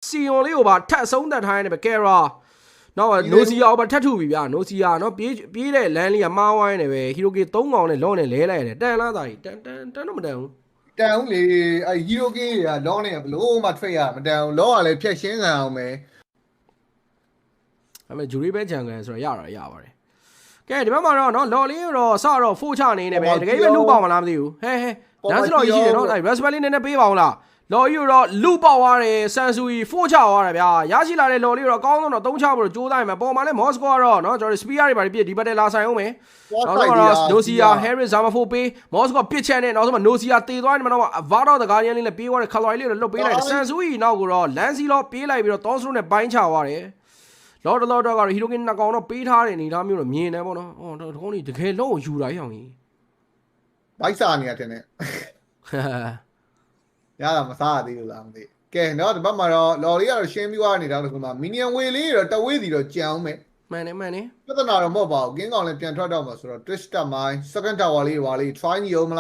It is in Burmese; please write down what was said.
စီယွန်လေးကိုပါထက်ဆုံးသက်ထားနေပဲကဲရာနော်နိုစီယာကိုပါထက်ထုပြီဗျာနိုစီယာနော်ပြေးတဲ့လမ်းလေးကမှားဝိုင်းနေပဲဟီရိုကီ3កောင်နဲ့လောနဲ့လဲလိုက်ရတယ်တန်လားသားကြီးတန်တော့မတန်ဘူးတန်ဦးလေအဲဟီရိုကီကလောနေဘလို့မှထွက်ရမတန်ဘူးလောကလည်းဖြက်ရှင်းခံအောင်ပဲအဲ့မဲ့ဂျူရီပဲဂျန်ကန်ဆိုတော့ရပါတယ်ကဲဒီဘက်မှာတော့နော်လော်လေးတော့စတော့ဖိုးချနေနေပဲတကယ်ပဲလူပေါက်မလားမသိဘူးဟဲလမ်းစတော့ကြီးရှိတယ်နော်အဲ့ raspberry နည်းနည်းပေးပါအောင်လားလော်ကြီးတော့လူပေါက်သွားတယ်ဆန်ဆူကြီးဖိုးချသွားတယ်ဗျာရရှိလာတဲ့လော်လေးတော့အကောင်းဆုံးတော့သုံးချဖို့တော့ကြိုးစားရမယ်ပေါ်မှာလဲမော်စကိုကတော့နော်ကျွန်တော် spear တွေပါပြည့်ဒီဘက်တက်လာဆိုင်အောင်မယ်နောက်ဆုံးတော့ Nosia Harris Zamafo ပေးမော်စကိုပစ်ချက်နဲ့နောက်ဆုံးမှာ Nosia တေသွားတယ်မတော့ဗာတော့တကားရင်းလေးနဲ့ပေးသွားတယ် color လေးတော့လွတ်ပေးလိုက်တယ်ဆန်ဆူကြီးနောက်ကတော့ Lancy တော့ပေးလိုက်ပြီးတော့ Thompson နဲ့ပိုင်းချသွားတယ်လော်တော့ကတော့ Hirokin နှစ်ကောင်တော့ပေးထားတယ်အနေသားမျိုးတော့မြင်တယ်ပေါ့နော်အော်ဒီကောင်ကြီးတကယ်လုံးကိုယူတာရအောင်ကြီးဘိုက်စာနေရတယ်နဲ့ရတာမစားရသေးလို့လားမသိကဲတော့ဒီဘက်မှာတော့လော်လေးကတော့ရှင်းပြီးသွားနေတာတခုမှမီနီယံဝေလေးတော့တဝေးစီတော့ကြံအောင်မယ်မှန်တယ်ပြဿနာတော့မဟုတ်ပါဘူးကင်းကောင်လည်းပြန်ထွက်တော့မှာဆိုတော့ twist up mine second tower လေးတွေပါလေး try နေအောင်မလား